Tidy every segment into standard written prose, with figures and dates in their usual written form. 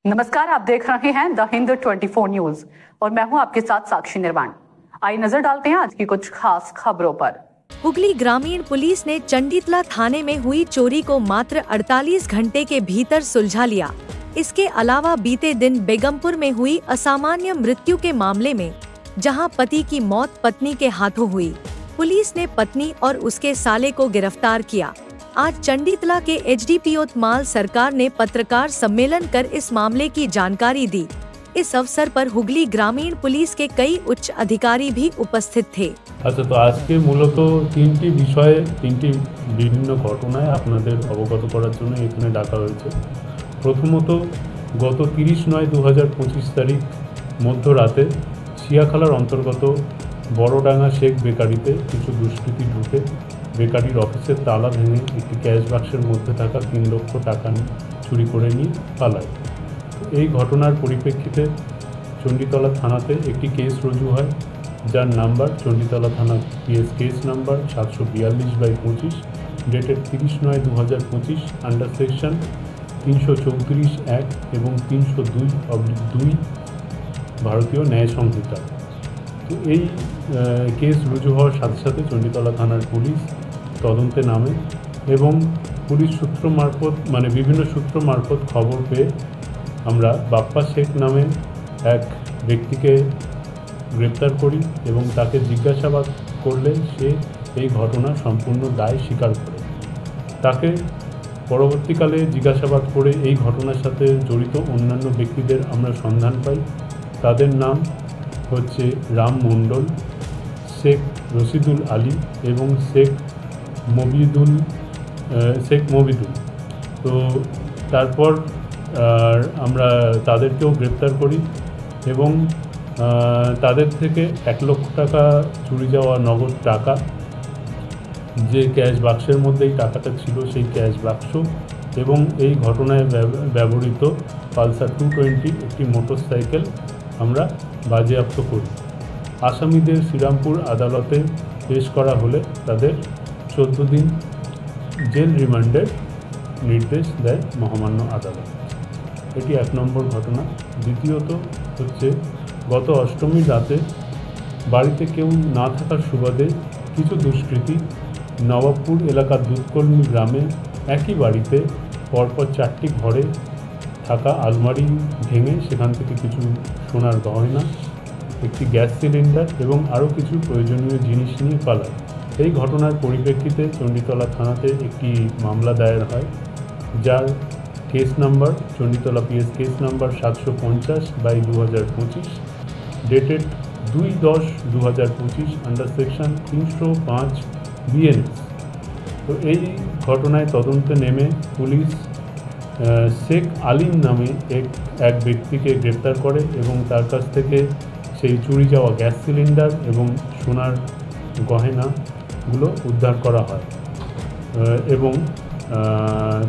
नमस्कार, आप देख रहे हैं द हिंद 24 न्यूज और मैं हूं आपके साथ साक्षी निर्वाण। आइए नजर डालते हैं आज की कुछ खास खबरों पर। हुगली ग्रामीण पुलिस ने चंडीतला थाने में हुई चोरी को मात्र 48 घंटे के भीतर सुलझा लिया। इसके अलावा बीते दिन बेगमपुर में हुई असामान्य मृत्यु के मामले में जहां पति की मौत पत्नी के हाथों हुई, पुलिस ने पत्नी और उसके साले को गिरफ्तार किया। आज चंडीतला के एचडीपीओ माल सरकार ने पत्रकार सम्मेलन कर इस मामले की जानकारी दी। इस अवसर पर हुगली ग्रामीण पुलिस के कई उच्च अधिकारी भी उपस्थित थे। अच्छा, तो आज के मूলত तीनटी বিষয়ে তিনটি বিভিন্ন ঘটনায় আপনাদের অবগত করার জন্য এখানে ডাকা হয়েছে। প্রথমত গত 30/9/2025 তারিখ মধ্যরাতে শিয়াখালার অন্তর্গত বড়ডাঙ্গা শেখ বেকারিতে কিছু দুষ্কৃতী ঢুকে বেকারির অফিসের তালা ভেঙে একটি ক্যাশ বাক্সের মধ্যে থাকা 3 লক্ষ টাকা চুরি করে নিয়ে পালায়। এই ঘটনার পরিপ্রেক্ষিতে চণ্ডীতলা থানাতে একটি কেস রুজু হয়, যার নাম্বার চণ্ডীতলা থানা PS case number 742/25 dated 30/9/2025 under section 334(1) এবং 302(2) ভারতীয় ন্যায় সংহিতা। তো এই কেস রুজু হওয়ার সাথে সাথে চণ্ডীতলা থানার পুলিশ তদন্তে নামে এবং পুলিশ সূত্র মারফত বিভিন্ন সূত্র মারফত খবর পেয়ে আমরা বাপ্পা শেখ নামে এক ব্যক্তিকে গ্রেপ্তার করি এবং তাকে জিজ্ঞাসাবাদ করলে সে এই ঘটনার সম্পূর্ণ দায় স্বীকার করে। তাকে পরবর্তীকালে জিজ্ঞাসাবাদ করে এই ঘটনার সাথে জড়িত অন্যান্য ব্যক্তিদের আমরা সন্ধান পাই। তাদের নাম হচ্ছে রাম মণ্ডল, শেখ রশিদুল আলী এবং শেখ মবিদুল। তো তারপর আমরা তাদেরকেও গ্রেপ্তার করি এবং তাদের থেকে 1 লক্ষ টাকা চুরি যাওয়া নগদ টাকা, যে ক্যাশ বাক্সের মধ্যে এই টাকাটা ছিল সেই ক্যাশ বাক্স এবং এই ঘটনায় ব্যবহৃত পালসার 220 একটি মোটরসাইকেল আমরা বাজেয়াপ্ত করি। আসামিদের শ্রীরামপুর আদালতে পেশ করা হলে তাদের 14 দিন জেল রিমান্ডের নির্দেশ দেয় মহামান্য আদালত। এটি 1 নম্বর ঘটনা। দ্বিতীয়ত হচ্ছে গত অষ্টমীর রাতে বাড়িতে কেউ না থাকার সুবাদে কিছু দুষ্কৃতী নবাবপুর এলাকার দুধকর্মী গ্রামে একই বাড়িতে পরপর 4টি ঘরে থাকা আলমারি ভেঙে সেখান থেকে কিছু সোনার গয়না, একটি গ্যাস সিলিন্ডার এবং আরও কিছু প্রয়োজনীয় জিনিস নিয়ে পালায়। এই ঘটনার পরিপ্রেক্ষিতে চণ্ডীতলা থানাতে একটি মামলা দায়ের হয়, যার case number Chanditala PS case number 750/2025 dated 2/10/2025 under section 305 BNS. তো এই ঘটনায় তদন্তে নেমে পুলিশ শেখ আলিম নামে এক ব্যক্তিকে গ্রেপ্তার করে এবং তার কাছ থেকে সেই চুরি যাওয়া গ্যাস সিলিন্ডার এবং সোনার গয়নাগুলো উদ্ধার করা হয় এবং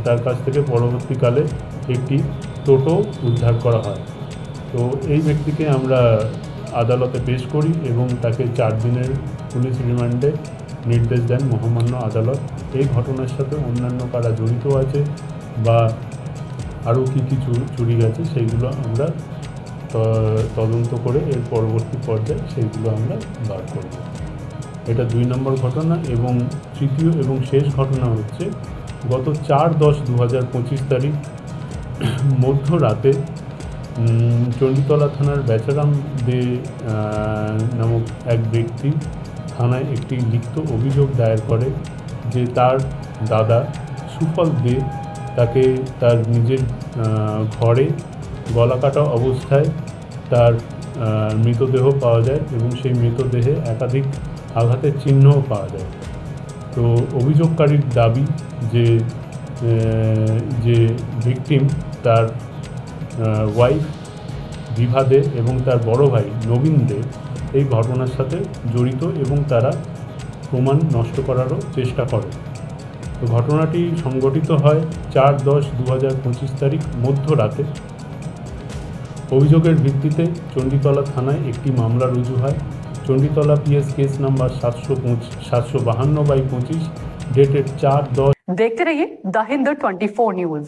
তার কাছ থেকে পরবর্তীকালে একটি টোটো উদ্ধার করা হয়। তো এই ব্যক্তিকে আমরা আদালতে পেশ করি এবং তাকে 4 দিনের পুলিশ রিমান্ডে নির্দেশ দেন মহামান্য আদালত। এই ঘটনার সাথে অন্যান্য কারা জড়িত আছে বা আরও কী কিছু চুরি গেছে সেইগুলো আমরা তদন্ত করে এর পরবর্তী পর্যায়ে সেইগুলো আমরা বার করব। এটা 2 নম্বর ঘটনা। এবং তৃতীয় এবং শেষ ঘটনা হচ্ছে গত 4/10/2025 তারিখ মধ্যরাতে চণ্ডীতলা থানার বেচারাম দে নামক এক ব্যক্তি থানায় একটি লিখিত অভিযোগ দায়ের করে যে তার দাদা সুফল দে তাকে তার নিজের ঘরে গলাকাটা অবস্থায় তার মৃতদেহ পাওয়া যায় এবং সেই মৃতদেহে একাধিক আঘাতের চিহ্নও পাওয়া যায়। তো অভিযোগকারীর দাবি যে ভিকটিম তার ওয়াইফ বিভা দে এবং তার বড় ভাই নবীন দে এই ঘটনার সাথে জড়িত এবং তারা প্রমাণ নষ্ট করারও চেষ্টা করে। তো ঘটনাটি সংঘটিত হয় 4/10/2025 তারিখ মধ্যরাতে। অভিযোগের ভিত্তিতে চণ্ডীতলা থানায় একটি মামলা রুজু হয়। Chanditala PS case number 752/25 dated 4/10। देखते रहिए द हिंद 24 न्यूज।